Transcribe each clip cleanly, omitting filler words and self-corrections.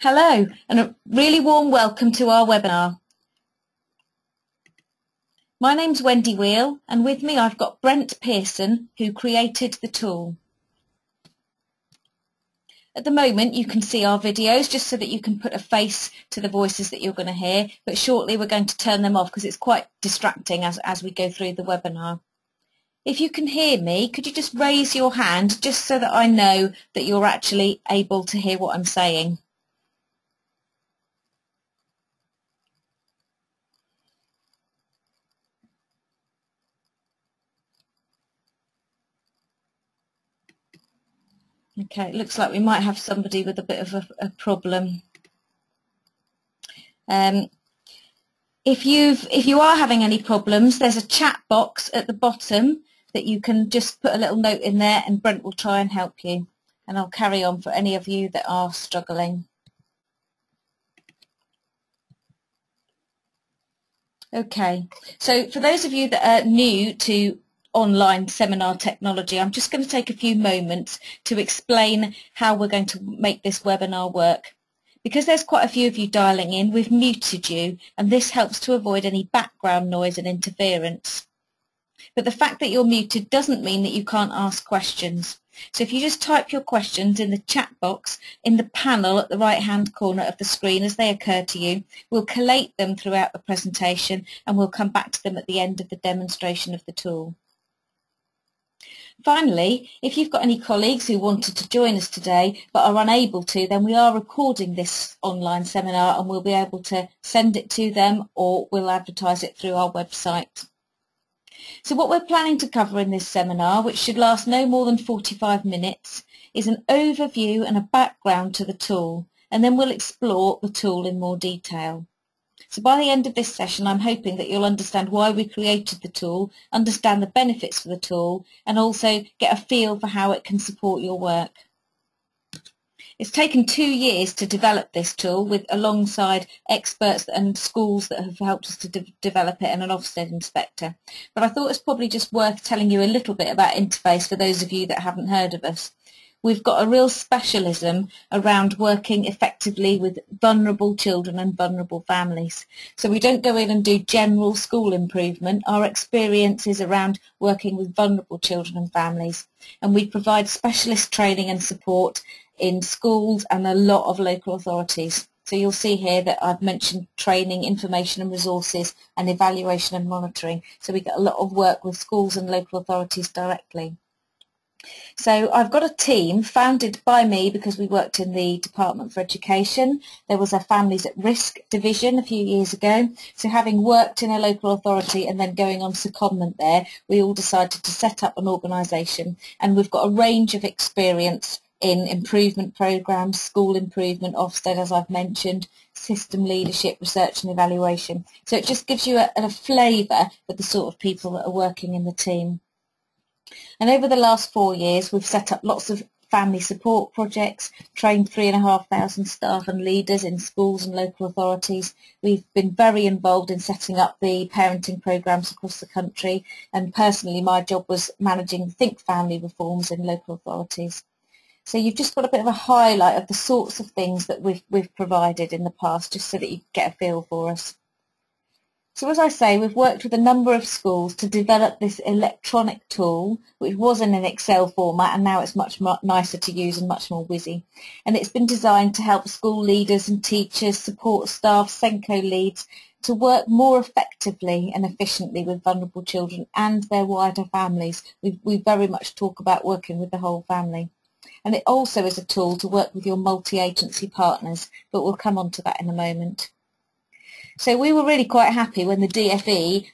Hello and a really warm welcome to our webinar. My name's Wendy Wheel and with me I've got Brent Pearson who created the tool. At the moment you can see our videos just so that you can put a face to the voices that you're going to hear, but shortly we're going to turn them off because it's quite distracting as we go through the webinar. If you can hear me, could you just raise your hand just so that I know that you're actually able to hear what I'm saying? Okay, it looks like we might have somebody with a bit of a problem. If you are having any problems, there's a chat box at the bottom that you can just put a little note in there and Brent will try and help you. And I'll carry on for any of you that are struggling. Okay, so for those of you that are new to online seminar technology, I'm just going to take a few moments to explain how we're going to make this webinar work. Because there's quite a few of you dialing in, we've muted you, and this helps to avoid any background noise and interference. But the fact that you're muted doesn't mean that you can't ask questions. So if you just type your questions in the chat box in the panel at the right-hand corner of the screen as they occur to you, we'll collate them throughout the presentation and we'll come back to them at the end of the demonstration of the tool. Finally, if you've got any colleagues who wanted to join us today but are unable to, then we are recording this online seminar and we'll be able to send it to them or we'll advertise it through our website. So what we're planning to cover in this seminar, which should last no more than 45 minutes, is an overview and a background to the tool, and then we'll explore the tool in more detail. So by the end of this session, I'm hoping that you'll understand why we created the tool, understand the benefits for the tool, and also get a feel for how it can support your work. It's taken 2 years to develop this tool alongside experts and schools that have helped us to develop it and an Ofsted inspector. But I thought it's probably just worth telling you a little bit about Interface for those of you that haven't heard of us. We've got a real specialism around working effectively with vulnerable children and vulnerable families. So we don't go in and do general school improvement. Our experience is around working with vulnerable children and families. And we provide specialist training and support in schools and a lot of local authorities. So you'll see here that I've mentioned training, information and resources and evaluation and monitoring. So we get a lot of work with schools and local authorities directly. So I've got a team founded by me because we worked in the Department for Education. There was a Families at Risk division a few years ago. So having worked in a local authority and then going on secondment there, we all decided to set up an organisation, and we've got a range of experience in improvement programmes, school improvement, Ofsted as I've mentioned, system leadership, research and evaluation. So it just gives you a flavour of the sort of people that are working in the team. And over the last 4 years, we've set up lots of family support projects, trained 3,500 staff and leaders in schools and local authorities. We've been very involved in setting up the parenting programmes across the country, and personally my job was managing Think Family reforms in local authorities. So you've just got a bit of a highlight of the sorts of things that we've provided in the past, just so that you get a feel for us. So as I say, we've worked with a number of schools to develop this electronic tool, which was in an Excel format, and now it's much nicer to use and much more whizzy. And it's been designed to help school leaders and teachers, support staff, Senko leads, to work more effectively and efficiently with vulnerable children and their wider families. We very much talk about working with the whole family. And it also is a tool to work with your multi-agency partners, but we'll come on to that in a moment. So we were really quite happy when the DFE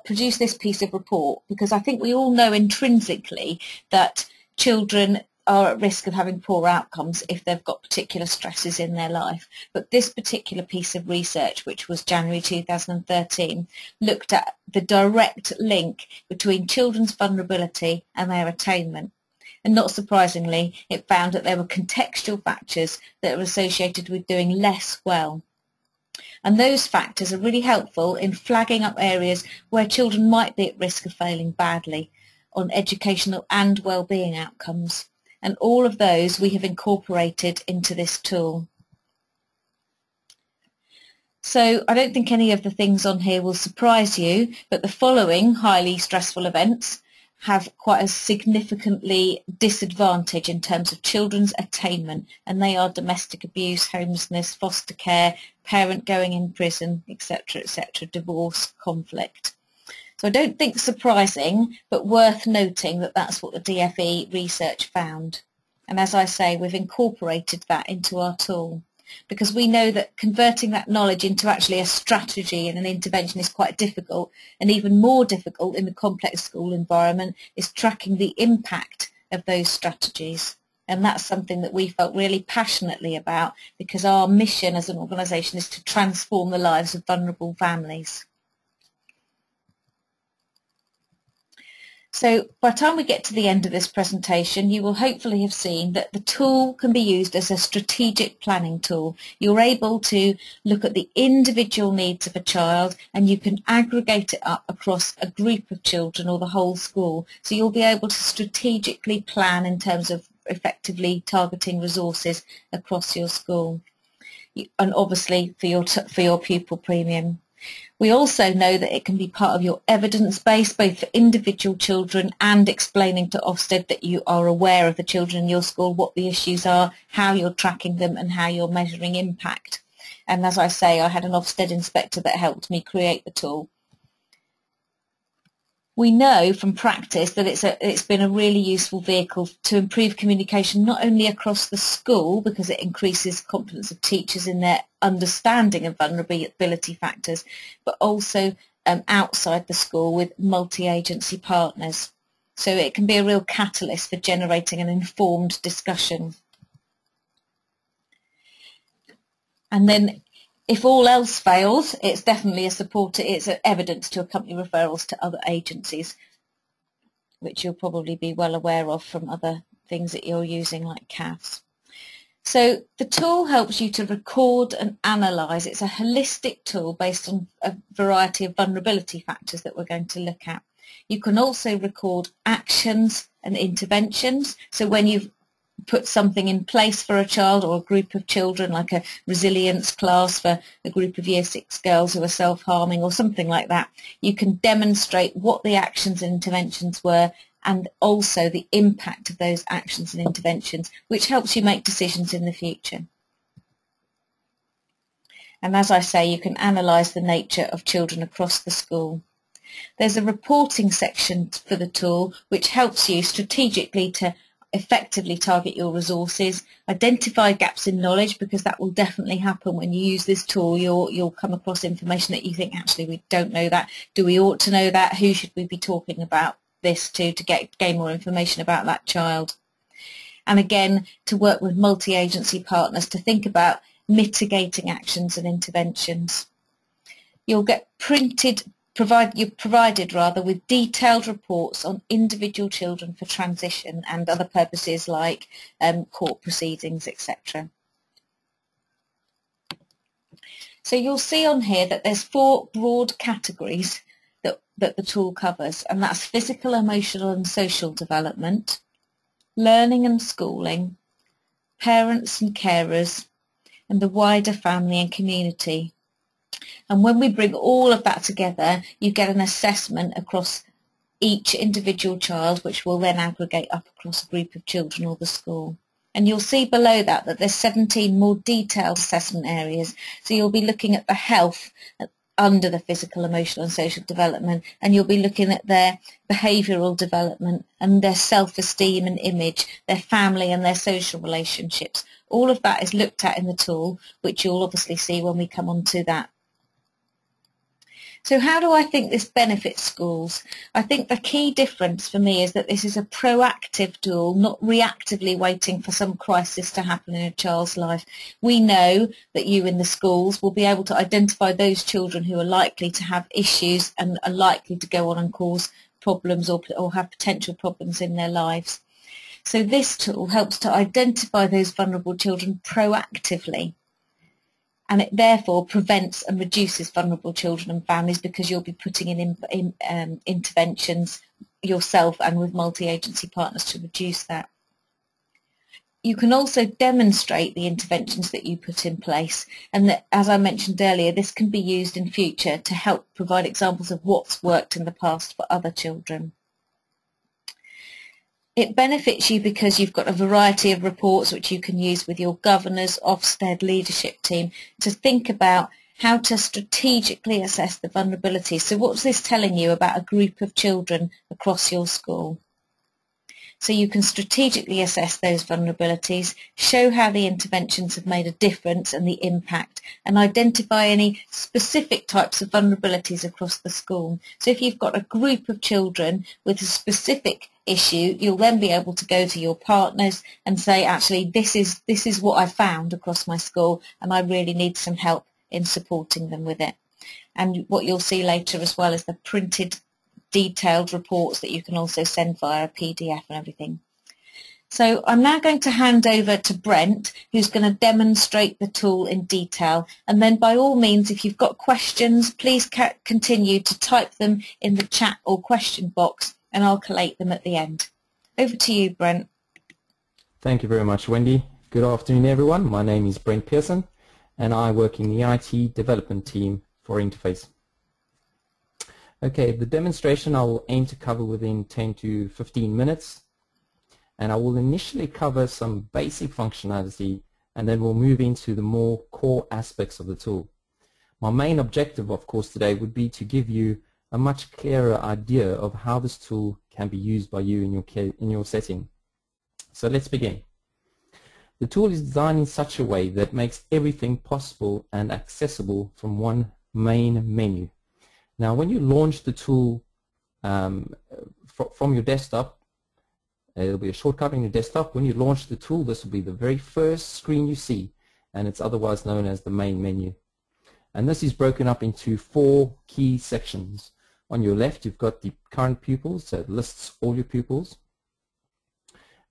produced this piece of report, because I think we all know intrinsically that children are at risk of having poor outcomes if they've got particular stresses in their life. But this particular piece of research, which was January 2013, looked at the direct link between children's vulnerability and their attainment. And not surprisingly, it found that there were contextual factors that are associated with doing less well. And those factors are really helpful in flagging up areas where children might be at risk of failing badly on educational and well-being outcomes. And all of those we have incorporated into this tool. So I don't think any of the things on here will surprise you, but the following highly stressful events have quite a significantly disadvantage in terms of children's attainment, and they are domestic abuse, homelessness, foster care, parent going in prison, etc., etc., divorce, conflict. So I don't think surprising, but worth noting that that's what the DFE research found. And as I say, we've incorporated that into our tool, because we know that converting that knowledge into actually a strategy and an intervention is quite difficult, and even more difficult in the complex school environment is tracking the impact of those strategies. And that's something that we felt really passionately about, because our mission as an organisation is to transform the lives of vulnerable families. So by the time we get to the end of this presentation, you will hopefully have seen that the tool can be used as a strategic planning tool. You're able to look at the individual needs of a child, and you can aggregate it up across a group of children or the whole school. So you'll be able to strategically plan in terms of effectively targeting resources across your school, and obviously for your pupil premium. We also know that it can be part of your evidence base, both for individual children and explaining to Ofsted that you are aware of the children in your school, what the issues are, how you're tracking them and how you're measuring impact. And as I say, I had an Ofsted inspector that helped me create the tool. We know from practice that it's been a really useful vehicle to improve communication, not only across the school, because it increases confidence of teachers in their understanding of vulnerability factors, but also outside the school with multi-agency partners. So it can be a real catalyst for generating an informed discussion. And then, if all else fails, it's definitely it's evidence to accompany referrals to other agencies, which you'll probably be well aware of from other things that you're using like CAFs. So the tool helps you to record and analyse. It's a holistic tool based on a variety of vulnerability factors that we're going to look at. You can also record actions and interventions. So when you've put something in place for a child or a group of children, like a resilience class for a group of Year 6 girls who are self-harming or something like that, you can demonstrate what the actions and interventions were and also the impact of those actions and interventions, which helps you make decisions in the future. And as I say, you can analyse the nature of children across the school. There's a reporting section for the tool which helps you strategically to effectively target your resources, identify gaps in knowledge, because that will definitely happen when you use this tool. You'll come across information that you think, actually, we don't know that. Do we ought to know that? Who should we be talking about this to gain more information about that child? And again, to work with multi-agency partners to think about mitigating actions and interventions. You'll get you're provided with detailed reports on individual children for transition and other purposes like court proceedings, etc. So you'll see on here that there's 4 broad categories that the tool covers, and that's physical, emotional and social development, learning and schooling, parents and carers, and the wider family and community. And when we bring all of that together, you get an assessment across each individual child, which will then aggregate up across a group of children or the school. And you'll see below that there's 17 more detailed assessment areas. So you'll be looking at the health under the physical, emotional and social development, and you'll be looking at their behavioural development and their self-esteem and image, their family and their social relationships. All of that is looked at in the tool, which you'll obviously see when we come on to that. So how do I think this benefits schools? I think the key difference for me is that this is a proactive tool, not reactively waiting for some crisis to happen in a child's life. We know that you in the schools will be able to identify those children who are likely to have issues and are likely to go on and cause problems or have potential problems in their lives. So this tool helps to identify those vulnerable children proactively. And it therefore prevents and reduces vulnerable children and families, because you'll be putting in interventions yourself and with multi-agency partners to reduce that. you can also demonstrate the interventions that you put in place, and that, as I mentioned earlier, this can be used in future to help provide examples of what's worked in the past for other children. It benefits you because you've got a variety of reports which you can use with your governors, Ofsted leadership team to think about how to strategically assess the vulnerabilities. So what's this telling you about a group of children across your school? So you can strategically assess those vulnerabilities, show how the interventions have made a difference and the impact, and identify any specific types of vulnerabilities across the school. So if you've got a group of children with a specific issue, you'll then be able to go to your partners and say, actually, this is what I found across my school, and I really need some help in supporting them with it. And what you'll see later as well is the printed detailed reports that you can also send via PDF and everything. So I'm now going to hand over to Brent, who's going to demonstrate the tool in detail, and then by all means, if you've got questions, please continue to type them in the chat or question box and I'll collate them at the end. Over to you, Brent. Thank you very much, Wendy. Good afternoon, everyone. My name is Brent Pearson and I work in the IT development team for Interface. Okay, the demonstration I will aim to cover within 10 to 15 minutes, and I will initially cover some basic functionality and then we'll move into the more core aspects of the tool. My main objective, of course, today would be to give you a much clearer idea of how this tool can be used by you in your setting. So let's begin. The tool is designed in such a way that makes everything possible and accessible from one main menu. Now, when you launch the tool from your desktop, there'll be a shortcut on your desktop. When you launch the tool, this will be the very first screen you see, and it's otherwise known as the main menu. And this is broken up into 4 key sections. On your left, you've got the current pupils, so it lists all your pupils.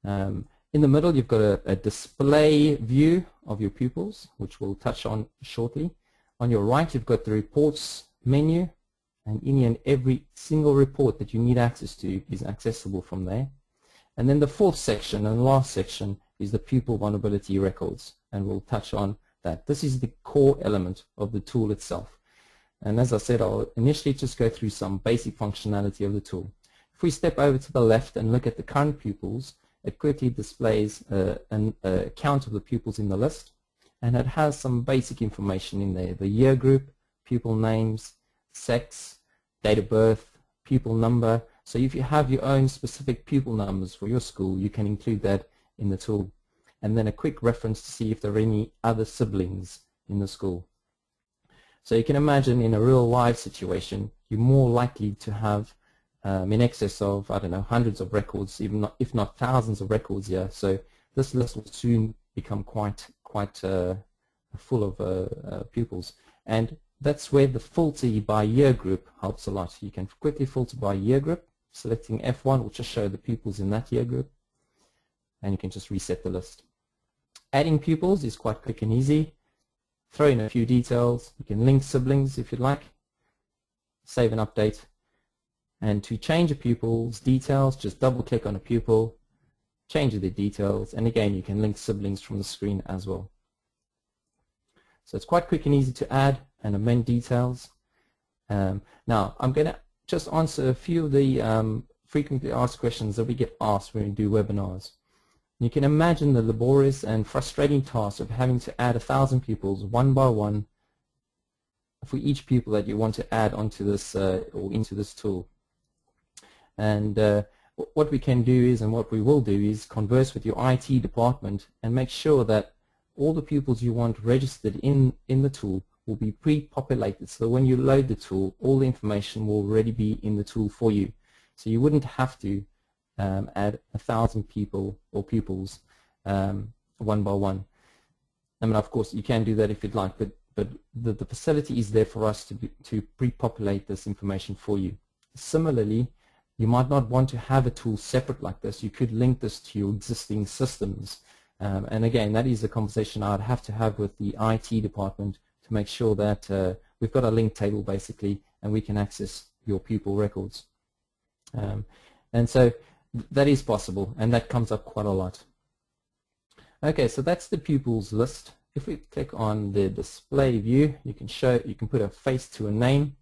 In the middle, you've got a display view of your pupils, which we'll touch on shortly. On your right, you've got the reports menu, and any and every single report that you need access to is accessible from there. And then the 4th section and last section is the pupil vulnerability records, and we'll touch on that. This is the core element of the tool itself. And as I said, I'll initially just go through some basic functionality of the tool. If we step over to the left and look at the current pupils, it quickly displays a count of the pupils in the list, and it has some basic information in there: the year group, pupil names, sex, date of birth, pupil number. So if you have your own specific pupil numbers for your school, you can include that in the tool. And then a quick reference to see if there are any other siblings in the school. So you can imagine in a real life situation, you're more likely to have in excess of, I don't know, hundreds of records, if not thousands of records here. So this list will soon become quite full of pupils. And that's where the filter by year group helps a lot. You can quickly filter by year group. Selecting F1 will just show the pupils in that year group, and you can just reset the list. Adding pupils is quite quick and easy. Throw in a few details. You can link siblings if you'd like. Save and update. And to change a pupil's details, just double click on a pupil, change the details, and again you can link siblings from the screen as well. So it's quite quick and easy to add and amend details. Now I'm going to just answer a few of the frequently asked questions that we get asked when we do webinars. You can imagine the laborious and frustrating task of having to add 1,000 pupils one by one for each pupil that you want to add onto this or into this tool. And what we can do is, and what we will do is, converse with your IT department and make sure that all the pupils you want registered in the tool will be pre-populated, so when you load the tool, all the information will already be in the tool for you. So you wouldn't have to add 1,000 people or pupils one by one. I mean, of course, you can do that if you'd like, but the facility is there for us to pre-populate this information for you. Similarly, you might not want to have a tool separate like this. You could link this to your existing systems. And again, that is a conversation I'd have to have with the IT department to make sure that we've got a link table basically, and we can access your pupil records. And so that is possible, and that comes up quite a lot. Okay, so that's the pupils list. If we click on the display view, you can put a face to a name.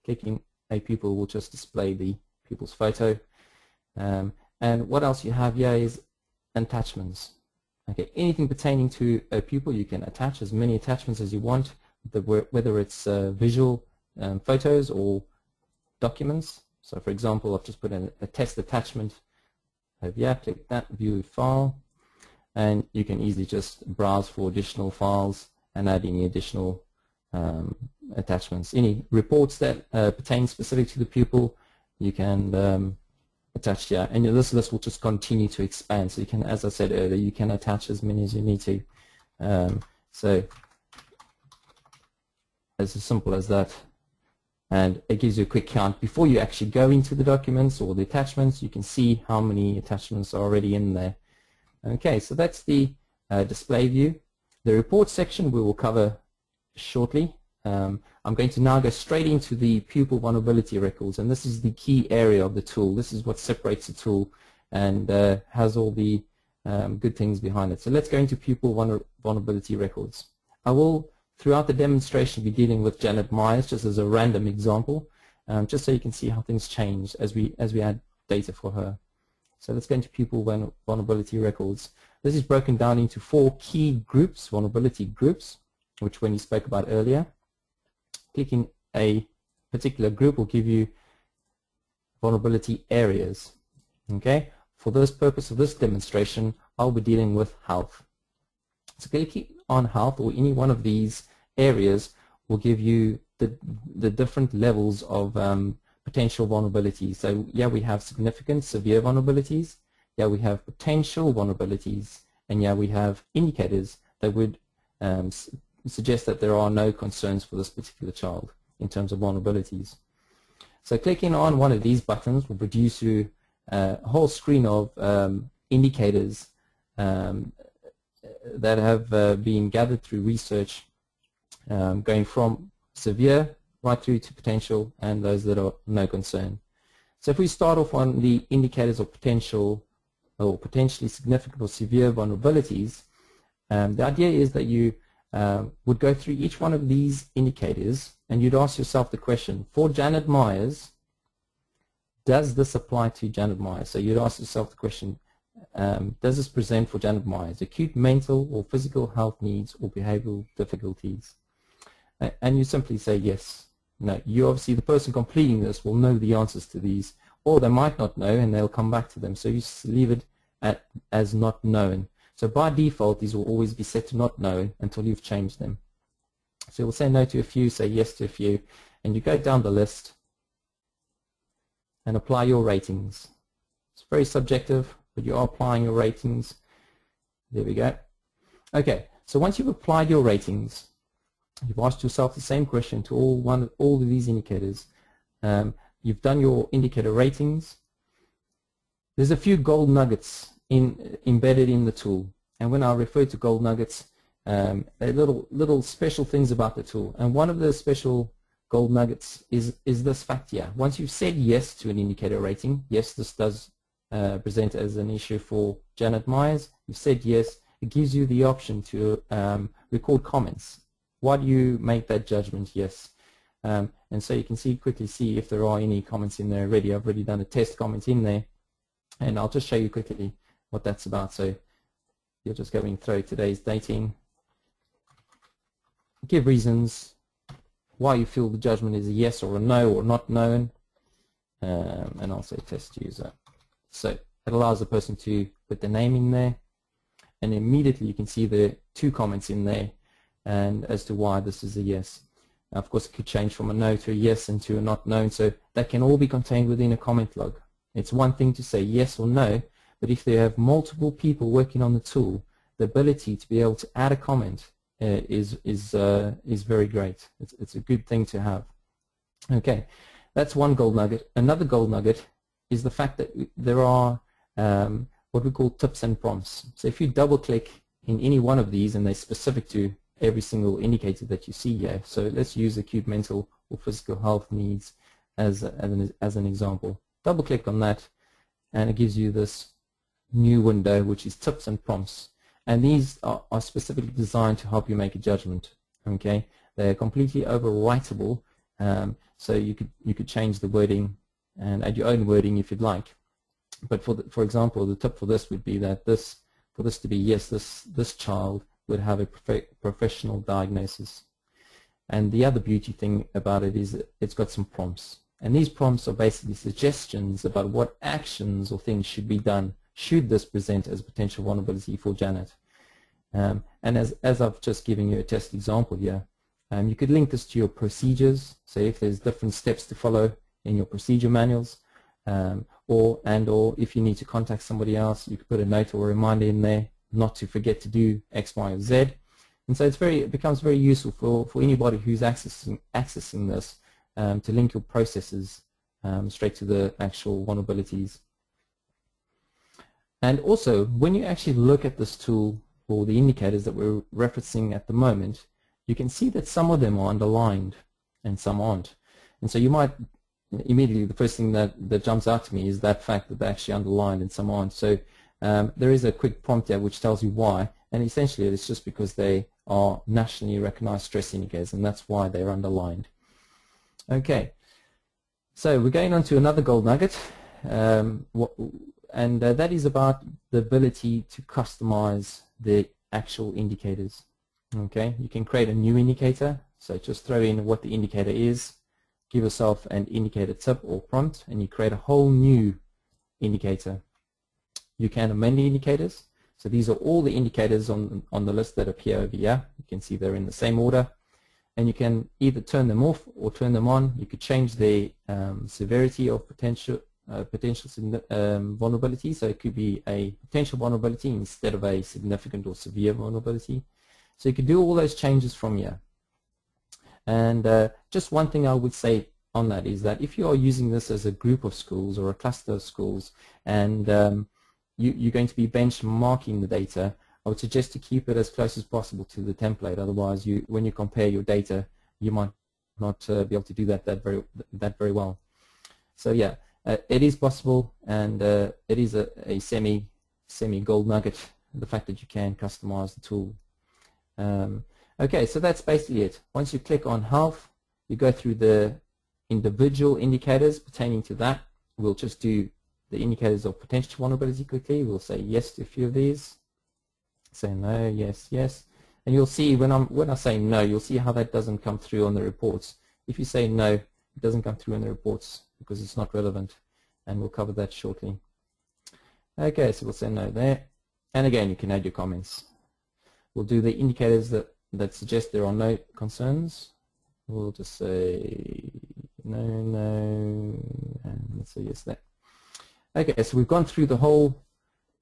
Clicking a pupil will just display the pupil's photo. And what else you have here is attachments. Okay, anything pertaining to a pupil, you can attach as many attachments as you want, whether it's visual photos or documents. So for example, I've just put in a test attachment over here. Click that, view file, and you can easily just browse for additional files and add any additional attachments. Any reports that pertain specific to the pupil, you can attach here, and this list will just continue to expand. So you can, as I said earlier, you can attach as many as you need to. So as simple as that, and it gives you a quick count before you actually go into the documents or the attachments. You can see how many attachments are already in there. Okay, so that's the display view. The report section we will cover shortly. I'm going to now go straight into the pupil vulnerability records, and this is the key area of the tool. This is what separates the tool and has all the good things behind it. So let's go into pupil vulnerability records. I will, throughout the demonstration, be dealing with Janet Myers just as a random example, just so you can see how things change as we add data for her. So let's go into pupil vulnerability records. This is broken down into 4 key groups, vulnerability groups, which Wendy spoke about earlier. Clicking a particular group will give you vulnerability areas. Okay, for this purpose of this demonstration, I'll be dealing with health. So clicking on health or any one of these areas will give you the different levels of potential vulnerabilities. So yeah, we have significant, severe vulnerabilities. Yeah, we have potential vulnerabilities, and yeah, we have indicators that would suggest that there are no concerns for this particular child in terms of vulnerabilities. So clicking on one of these buttons will produce you a whole screen of indicators that have been gathered through research, going from severe right through to potential and those that are no concern. So if we start off on the indicators of potential or potentially significant or severe vulnerabilities, the idea is that you would go through each one of these indicators and you'd ask yourself the question, for Janet Myers, does this apply to Janet Myers? So you'd ask yourself the question, does this present for Janet Myers acute mental or physical health needs or behavioral difficulties? And you simply say yes. No, you obviously, the person completing this will know the answers to these, or they might not know and they'll come back to them. So you just leave it as not known. So by default, these will always be set to not known until you've changed them. So you'll say no to a few, say yes to a few, and you go down the list and apply your ratings. It's very subjective, but you are applying your ratings. There we go. Okay, so once you've applied your ratings, you've asked yourself the same question to all of these indicators. You've done your indicator ratings. There's a few gold nuggets embedded in the tool, and when I refer to gold nuggets, they're little special things about the tool. And one of the special gold nuggets is this fact here. Once you've said yes to an indicator rating, yes, this does present as an issue for Janet Myers, you've said yes, it gives you the option to record comments. Why do you make that judgment yes? And so you can quickly see if there are any comments in there already. I've already done a test comment in there, and I'll just show you quickly what that's about. So you're just going through today's dating, give reasons why you feel the judgment is a yes or a no or not known, and I'll say test user. So it allows the person to put the name in there, and immediately you can see the 2 comments in there and as to why this is a yes. Now, of course, it could change from a no to a yes and to a not known, so that can all be contained within a comment log. It's one thing to say yes or no, but if they have multiple people working on the tool, the ability to be able to add a comment is very great. It's a good thing to have. Okay, that's one gold nugget. Another gold nugget is the fact that there are what we call tips and prompts. So if you double click in any one of these, and they're specific to every single indicator that you see here. So let's use acute mental or physical health needs as an example. Double click on that, and it gives you this new window, which is tips and prompts. And these are specifically designed to help you make a judgment. Okay, they're completely overwritable, so you could change the wording and add your own wording if you'd like. But for example, the tip for this would be that for this to be yes, this child would have a professional diagnosis. And the other beauty thing about it is that it's got some prompts. And these prompts are basically suggestions about what actions or things should be done should this present as a potential vulnerability for Janet. And as I've just given you a test example here, you could link this to your procedures. So if there's different steps to follow in your procedure manuals, or if you need to contact somebody else, you could put a note or a reminder in there not to forget to do X, Y, or Z. And so it becomes very useful for anybody who's accessing this to link your processes straight to the actual vulnerabilities. And also, when you actually look at this tool for the indicators that we're referencing at the moment, you can see that some of them are underlined and some aren't. And so you might immediately, the first thing that jumps out to me is that fact that they're actually underlined and some aren't. So there is a quick prompt there which tells you why, and essentially it's just because they are nationally recognized stress indicators, and that's why they're underlined. Okay, so we're going on to another gold nugget, and that is about the ability to customize the actual indicators. Okay, you can create a new indicator, so just throw in what the indicator is, give yourself an indicator tip or prompt, and you create a whole new indicator. You can amend the indicators, so these are all the indicators on the list that appear over here. You can see they're in the same order, and you can either turn them off or turn them on. You could change the severity of potential vulnerability, so it could be a potential vulnerability instead of a significant or severe vulnerability. So you could do all those changes from here. And just one thing I would say on that is that if you are using this as a group of schools or a cluster of schools, and you're going to be benchmarking the data, I would suggest to keep it as close as possible to the template. Otherwise, when you compare your data, you might not be able to do that very well. So yeah, it is possible, and it is a semi gold nugget, the fact that you can customize the tool. Okay, so that's basically it. Once you click on health, you go through the individual indicators pertaining to that. We'll just do the indicators of potential vulnerability quickly. We'll say yes to a few of these. Say no, yes, yes. And you'll see when I say no, you'll see how that doesn't come through on the reports. If you say no, it doesn't come through in the reports because it's not relevant, and we'll cover that shortly. Okay, so we'll say no there. And again, you can add your comments. We'll do the indicators that suggest there are no concerns. We'll just say no, no, and let's say yes there. Okay, so we've gone through the whole,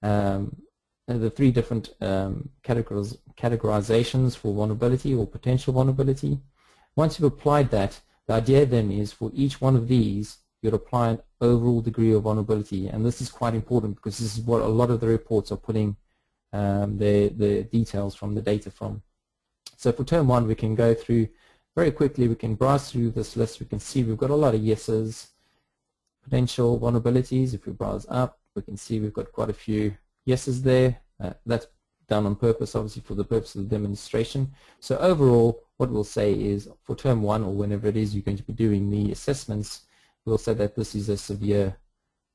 the three different categorizations for vulnerability or potential vulnerability. Once you've applied that, the idea then is for each one of these, you'd apply an overall degree of vulnerability. And this is quite important because this is what a lot of the reports are putting the details from the data from. So for term one, we can go through very quickly. We can browse through this list. We can see we've got a lot of yeses. Potential vulnerabilities, if we browse up, we can see we've got quite a few yeses there. That's done on purpose, obviously, for the purpose of the demonstration. So overall, what we'll say is for term one, or whenever it is you're going to be doing the assessments, we'll say that this is a severe,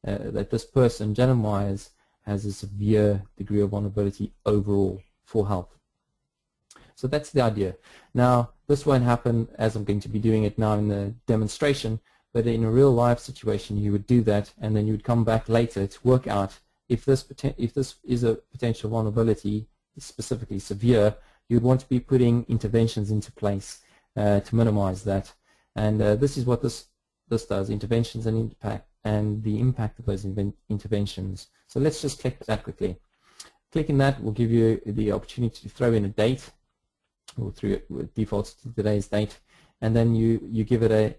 that this person, Janet Myers, has a severe degree of vulnerability overall for health. So that's the idea. Now, this won't happen as I'm going to be doing it now in the demonstration, but in a real life situation, you would do that, and then you would come back later to work out if this is a potential vulnerability, specifically severe, you'd want to be putting interventions into place to minimize that. And this is what this does, interventions and impact, and the impact of those interventions. So let's just click that quickly. Clicking that will give you the opportunity to throw in a date, or it defaults to today's date, and then you give it a,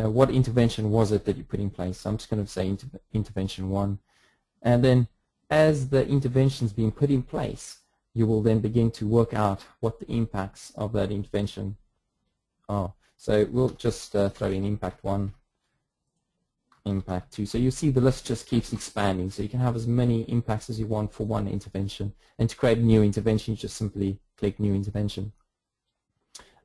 what intervention was it that you put in place. So I'm just going to say intervention 1. And then as the intervention's being put in place, you will then begin to work out what the impacts of that intervention are. So we'll just throw in impact 1. impact 2. So you see the list just keeps expanding. So you can have as many impacts as you want for one intervention. And to create a new intervention, you just simply click New Intervention.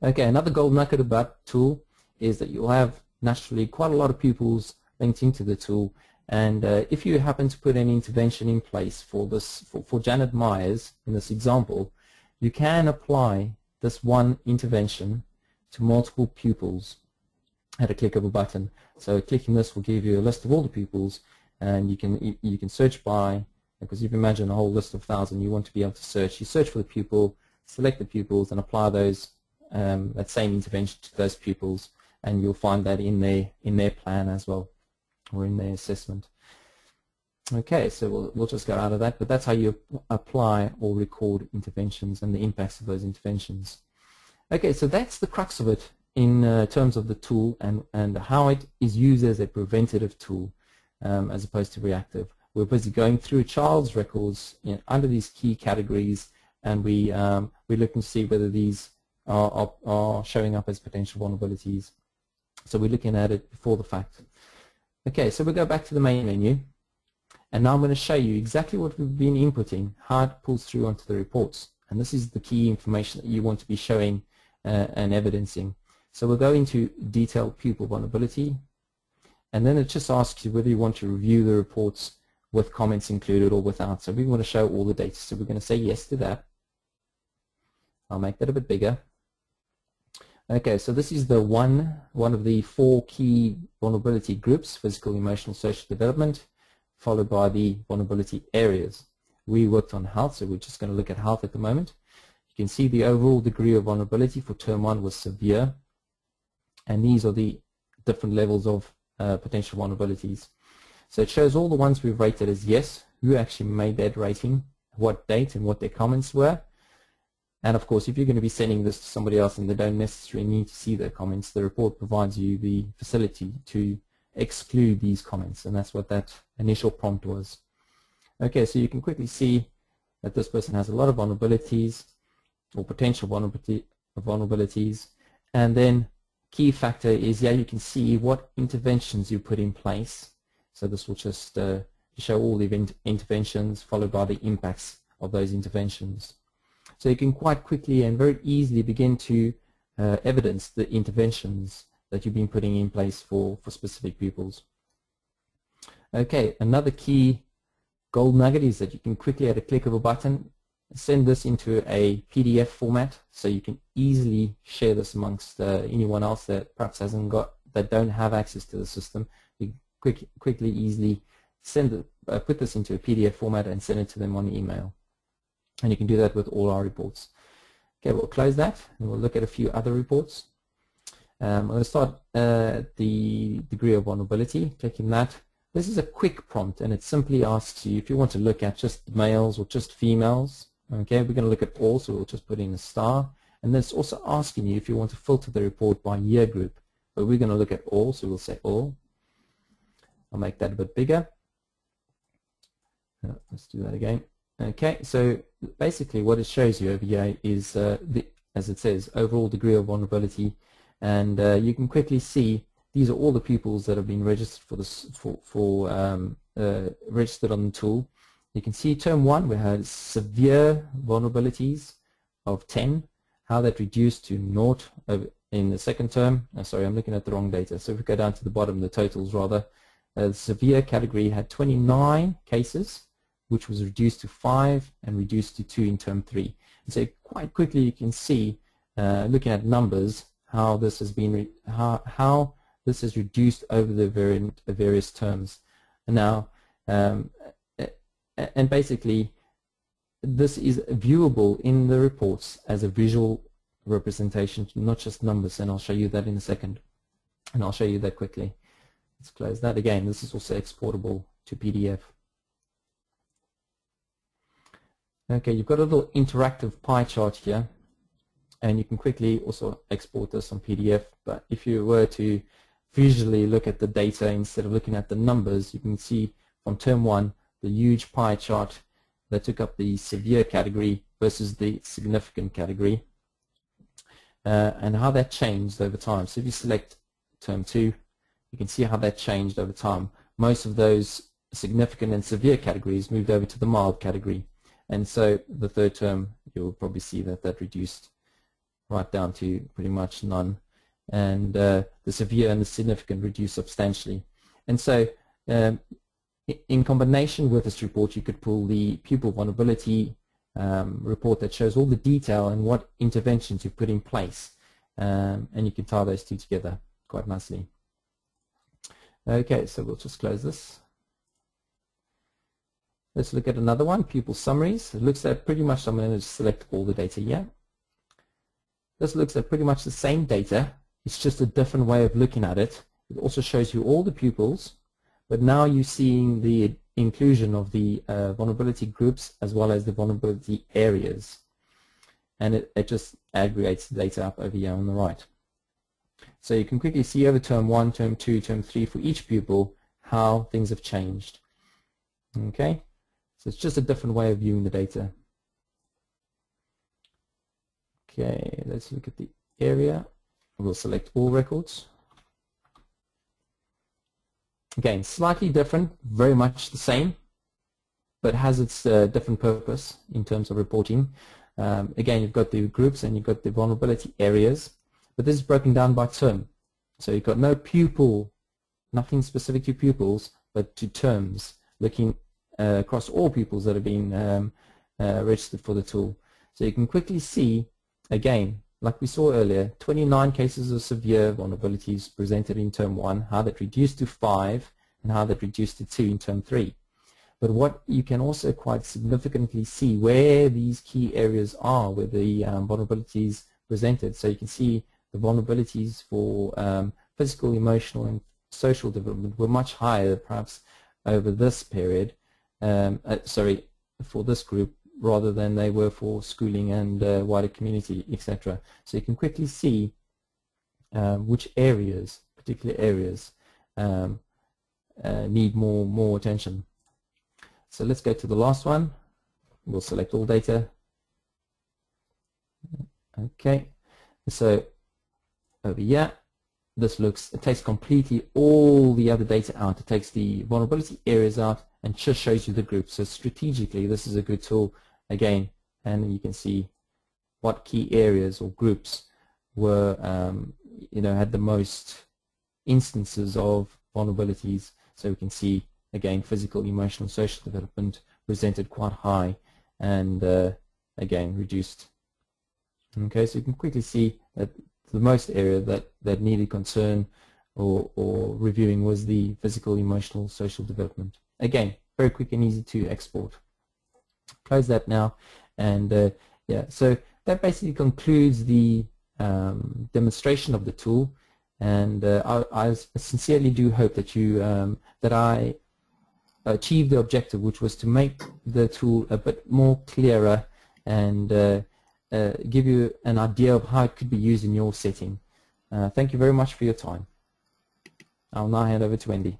Okay, another gold nugget about tool is that you'll have naturally quite a lot of pupils linked into the tool. And if you happen to put an intervention in place for this, for Janet Myers in this example, you can apply this one intervention to multiple pupils at a click of a button. So clicking this will give you a list of all the pupils, and you can search by, because you've imagined a whole list of 1,000, you want to be able to search. You search for the pupil, select the pupils, and apply those that same intervention to those pupils, and you'll find that in their plan as well, or in their assessment. Okay, so we'll just go out of that, but that's how you apply or record interventions and the impacts of those interventions. Okay, so that's the crux of it in terms of the tool and how it is used as a preventative tool as opposed to reactive. We're busy going through child's records under these key categories, and we're looking to see whether these are showing up as potential vulnerabilities. So we're looking at it before the fact. Okay, so we'll go back to the main menu, and now I'm going to show you exactly what we've been inputting, how it pulls through onto the reports. And this is the key information that you want to be showing and evidencing. So we'll go into detailed pupil vulnerability, and then it just asks you whether you want to review the reports with comments included or without. So we want to show all the data, so we're going to say yes to that. I'll make that a bit bigger. Okay, so this is the one of the 4 key vulnerability groups: physical, emotional, social development, followed by the vulnerability areas. We worked on health, so we're just going to look at health at the moment. You can see the overall degree of vulnerability for term 1 was severe, and these are the different levels of potential vulnerabilities. So it shows all the ones we've rated as yes, who actually made that rating, what date, and what their comments were. And of course, if you're going to be sending this to somebody else and they don't necessarily need to see their comments, the report provides you the facility to exclude these comments, and that's what that initial prompt was. Okay, so you can quickly see that this person has a lot of vulnerabilities or potential vulnerabilities, and then key factor is, yeah, you can see what interventions you put in place. So this will just show all the interventions followed by the impacts of those interventions. So you can quite quickly and very easily begin to evidence the interventions that you've been putting in place for specific pupils. Okay, another key gold nugget is that you can quickly, at a click of a button, send this into a PDF format, so you can easily share this amongst anyone else that perhaps that don't have access to the system. You quickly, easily put this into a PDF format and send it to them on email. And you can do that with all our reports. Okay, we'll close that and we'll look at a few other reports. I'm going to start the degree of vulnerability, clicking that. This is a quick prompt, and it simply asks you if you want to look at just males or just females. Okay, we're going to look at all, so we'll just put in a star. And then it's also asking you if you want to filter the report by year group. But we're going to look at all, so we'll say all. I'll make that a bit bigger. Let's do that again. Okay, so basically what it shows you over here is, as it says, overall degree of vulnerability. And you can quickly see these are all the pupils that have been registered for this registered on the tool. You can see term 1 we had severe vulnerabilities of 10, how that reduced to 0 in the second term. Sorry, I'm looking at the wrong data. So if we go down to the bottom, the totals rather, the severe category had 29 cases, which was reduced to 5 and reduced to 2 in term 3. And so quite quickly you can see, looking at numbers, how this has been how this is reduced over the various terms. And now, and basically, this is viewable in the reports as a visual representation, not just numbers, and I'll show you that in a second. And I'll show you that quickly. Let's close that again. This is also exportable to PDF. Okay, you've got a little interactive pie chart here, and you can quickly also export this on PDF. But if you were to visually look at the data instead of looking at the numbers, you can see from term 1 the huge pie chart that took up the severe category versus the significant category, and how that changed over time. So if you select term 2, you can see how that changed over time. Most of those significant and severe categories moved over to the mild category. And so the third term, you'll probably see that that reduced right down to pretty much none. And the severe and the significant reduced substantially. And so in combination with this report, you could pull the pupil vulnerability report that shows all the detail and what interventions you put in place. And you can tie those two together quite nicely. Okay, so we'll just close this. Let's look at another one, pupil summaries. It looks at pretty much, I'm going to select all the data here. This looks at pretty much the same data. It's just a different way of looking at it. It also shows you all the pupils, but now you're seeing the inclusion of the vulnerability groups as well as the vulnerability areas. And it just aggregates the data up over here on the right. So you can quickly see over term 1, term 2, term 3 for each pupil how things have changed. Okay, so it's just a different way of viewing the data. Okay, let's look at the area. We'll select all records. Again, slightly different, very much the same, but has its different purpose in terms of reporting. Again, you've got the groups and you've got the vulnerability areas, but this is broken down by term. So you've got no pupil, nothing specific to pupils, but to terms, looking across all pupils that have been registered for the tool. So you can quickly see, again, like we saw earlier, 29 cases of severe vulnerabilities presented in term 1, how that reduced to 5, and how that reduced to 2 in term 3. But what you can also quite significantly see where these key areas are, where the vulnerabilities presented. So you can see the vulnerabilities for physical, emotional, and social development were much higher, perhaps over this period, for this group, rather than they were for schooling and wider community, etc. So you can quickly see which areas, particular areas, need more attention. So let's go to the last one. We'll select all data. Okay, so over here, it takes completely all the other data out. It takes the vulnerability areas out and just shows you the groups. So strategically, this is a good tool again, and you can see what key areas or groups were, had the most instances of vulnerabilities. So we can see again, physical, emotional, social development presented quite high, and again reduced. Okay, so you can quickly see that the most area that needed concern or reviewing was the physical, emotional, social development. Again, very quick and easy to export. Close that now, and yeah, so that basically concludes the demonstration of the tool, and I sincerely do hope that that I achieved the objective, which was to make the tool a bit more clearer and give you an idea of how it could be used in your setting. Thank you very much for your time. I'll now hand over to Wendy.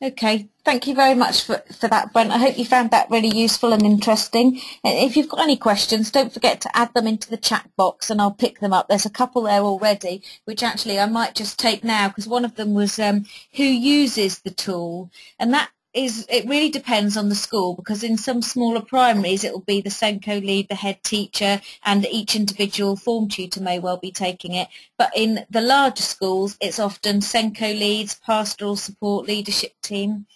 Okay, thank you very much for that, Brent. I hope you found that really useful and interesting. If you've got any questions, don't forget to add them into the chat box and I'll pick them up. There's a couple there already, which actually I might just take now, because one of them was who uses the tool, and it really depends on the school, because in some smaller primaries it will be the SENCO lead, the head teacher, and each individual form tutor may well be taking it. But in the larger schools it's often SENCO leads, pastoral support, leadership team.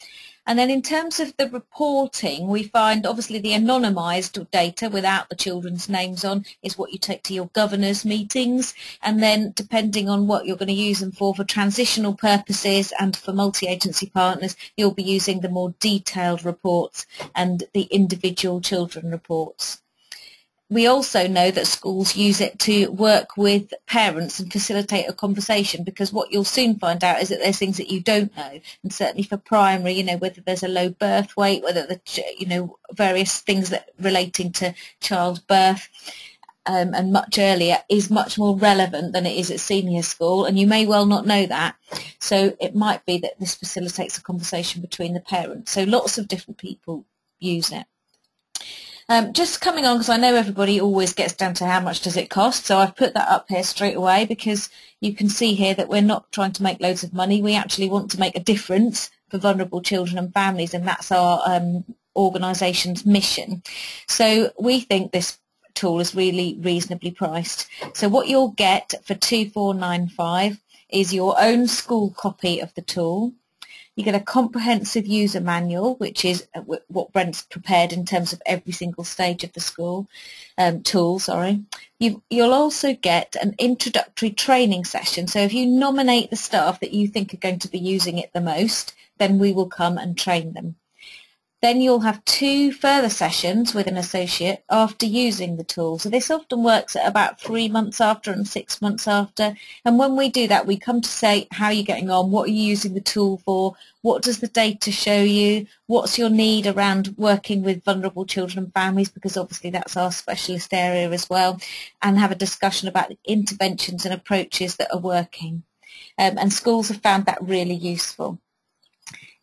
And then in terms of the reporting, we find obviously the anonymised data without the children's names on is what you take to your governors' meetings. And then depending on what you're going to use them for transitional purposes and for multi-agency partners, you'll be using the more detailed reports and the individual children reports. We also know that schools use it to work with parents and facilitate a conversation, because what you'll soon find out is that there's things that you don't know, and certainly for primary, whether there's a low birth weight, whether various things that relating to childbirth and much earlier is much more relevant than it is at senior school, and you may well not know that. So it might be that this facilitates a conversation between the parents. So lots of different people use it. Just coming on, because I know everybody always gets down to how much does it cost, so I've put that up here straight away because you can see here that we're not trying to make loads of money. We actually want to make a difference for vulnerable children and families, and that's our organisation's mission. So we think this tool is really reasonably priced. So what you'll get for 2495 is your own school copy of the tool. You get a comprehensive user manual, which is what Brent's prepared in terms of every single stage of the school tool. You'll also get an introductory training session. So if you nominate the staff that you think are going to be using it the most, then we will come and train them. Then you'll have 2 further sessions with an associate after using the tool. So this often works at about 3 months after and 6 months after. And when we do that, we come to say, how are you getting on? What are you using the tool for? What does the data show you? What's your need around working with vulnerable children and families? Because obviously that's our specialist area as well. And have a discussion about the interventions and approaches that are working. And schools have found that really useful.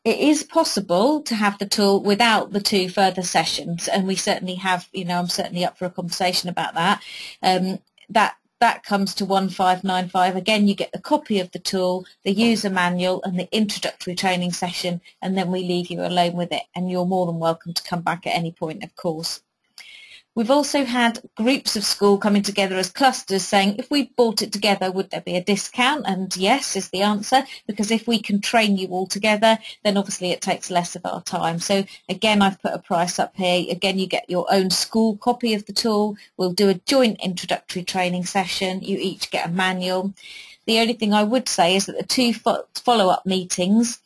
It is possible to have the tool without the 2 further sessions, and we certainly have, I'm certainly up for a conversation about that. That comes to 1595. Again, you get the copy of the tool, the user manual and the introductory training session, and then we leave you alone with it, and you're more than welcome to come back at any point, of course. We've also had groups of school coming together as clusters saying, if we bought it together, would there be a discount? And yes is the answer, because if we can train you all together, then obviously it takes less of our time. So again, I've put a price up here. Again, you get your own school copy of the tool. We'll do a joint introductory training session. You each get a manual. The only thing I would say is that the 2 follow-up meetings,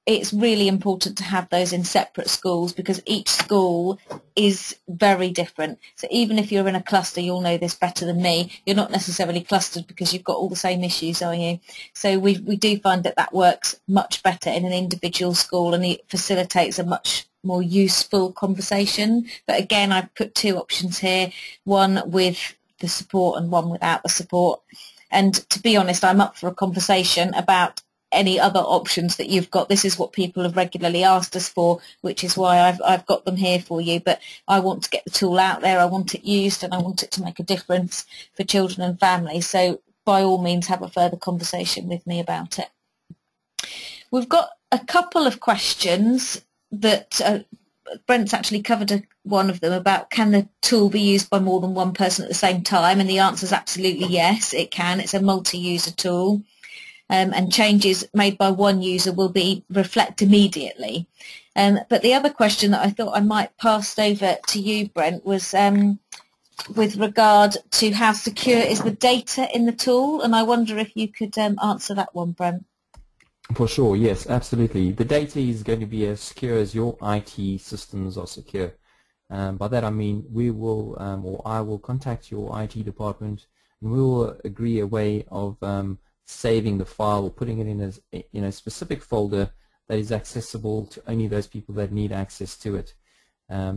it's really important to have those in separate schools because each school is very different. So even if you're in a cluster, you'll know this better than me, you're not necessarily clustered because you've got all the same issues, are you? So we do find that that works much better in an individual school, and it facilitates a much more useful conversation. But again, I've put 2 options here, one with the support and one without the support. And to be honest, I'm up for a conversation about any other options that you've got. This is what people have regularly asked us for, which is why I've got them here for you. But I want to get the tool out there, I want it used, and I want it to make a difference for children and families. So by all means, have a further conversation with me about it. We've got a couple of questions that Brent's actually covered one of them about, can the tool be used by more than one person at the same time? And the answer is absolutely yes, it can. It's a multi-user tool. And changes made by one user will reflect immediately. But the other question that I thought I might pass over to you, Brent, was with regard to how secure is the data in the tool, and I wonder if you could answer that one, Brent. For sure, yes, absolutely. The data is going to be as secure as your IT systems are secure. By that I mean we will, or I will contact your IT department, and we will agree a way of saving the file or putting it in a specific folder that is accessible to only those people that need access to it.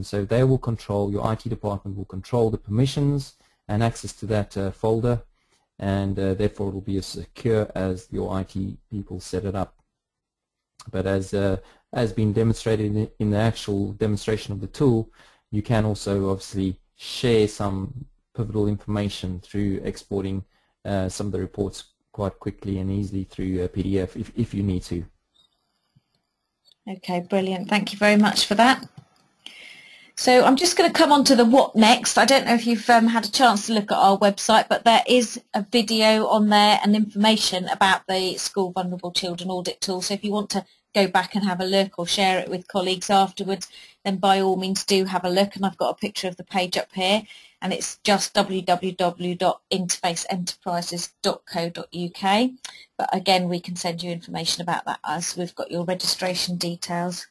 So they will control, your IT department will control the permissions and access to that folder, and therefore it will be as secure as your IT people set it up. But as been demonstrated in the actual demonstration of the tool, you can also obviously share some pivotal information through exporting some of the reports quite quickly and easily through a PDF if you need to. Okay, brilliant. Thank you very much for that. So I'm just going to come on to the what next. I don't know if you've had a chance to look at our website, but there is a video on there and information about the School Vulnerable Children Audit tool. So if you want to go back and have a look or share it with colleagues afterwards, then by all means do have a look. And I've got a picture of the page up here, and it's just www.interfaceenterprises.co.uk. But again, we can send you information about that as we've got your registration details.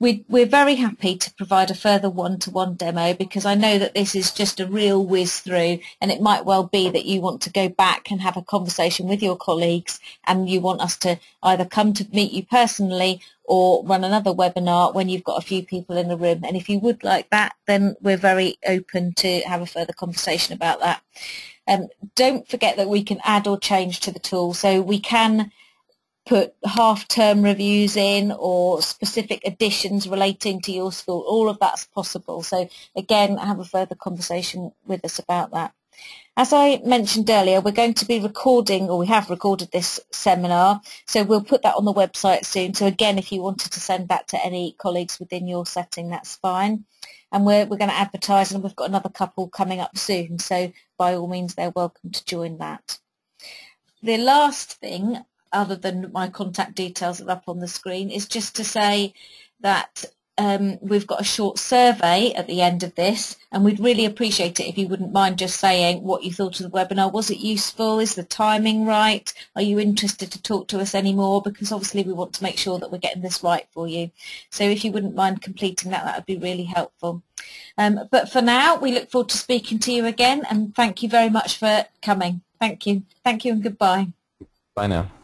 We're very happy to provide a further one-to-one demo, because I know that this is just a real whiz through, and it might well be that you want to go back and have a conversation with your colleagues, and you want us to either come to meet you personally or run another webinar when you've got a few people in the room. And if you would like that, then we're very open to have a further conversation about that. Don't forget that we can add or change to the tool, so we can put half-term reviews in or specific additions relating to your school. All of that's possible. So again, have a further conversation with us about that. As I mentioned earlier, we're going to be recording, or we have recorded this seminar, so we'll put that on the website soon. So again, if you wanted to send that to any colleagues within your setting, that's fine. And we're going to advertise, and we've got another couple coming up soon, so by all means they're welcome to join that. The last thing, other than my contact details are up on the screen, is just to say that we've got a short survey at the end of this, and we'd really appreciate it if you wouldn't mind just saying what you thought of the webinar. Was it useful? Is the timing right? Are you interested to talk to us anymore? Because obviously we want to make sure that we're getting this right for you. So if you wouldn't mind completing that, that would be really helpful. But for now, we look forward to speaking to you again, and thank you very much for coming. Thank you. Thank you and goodbye. Bye now.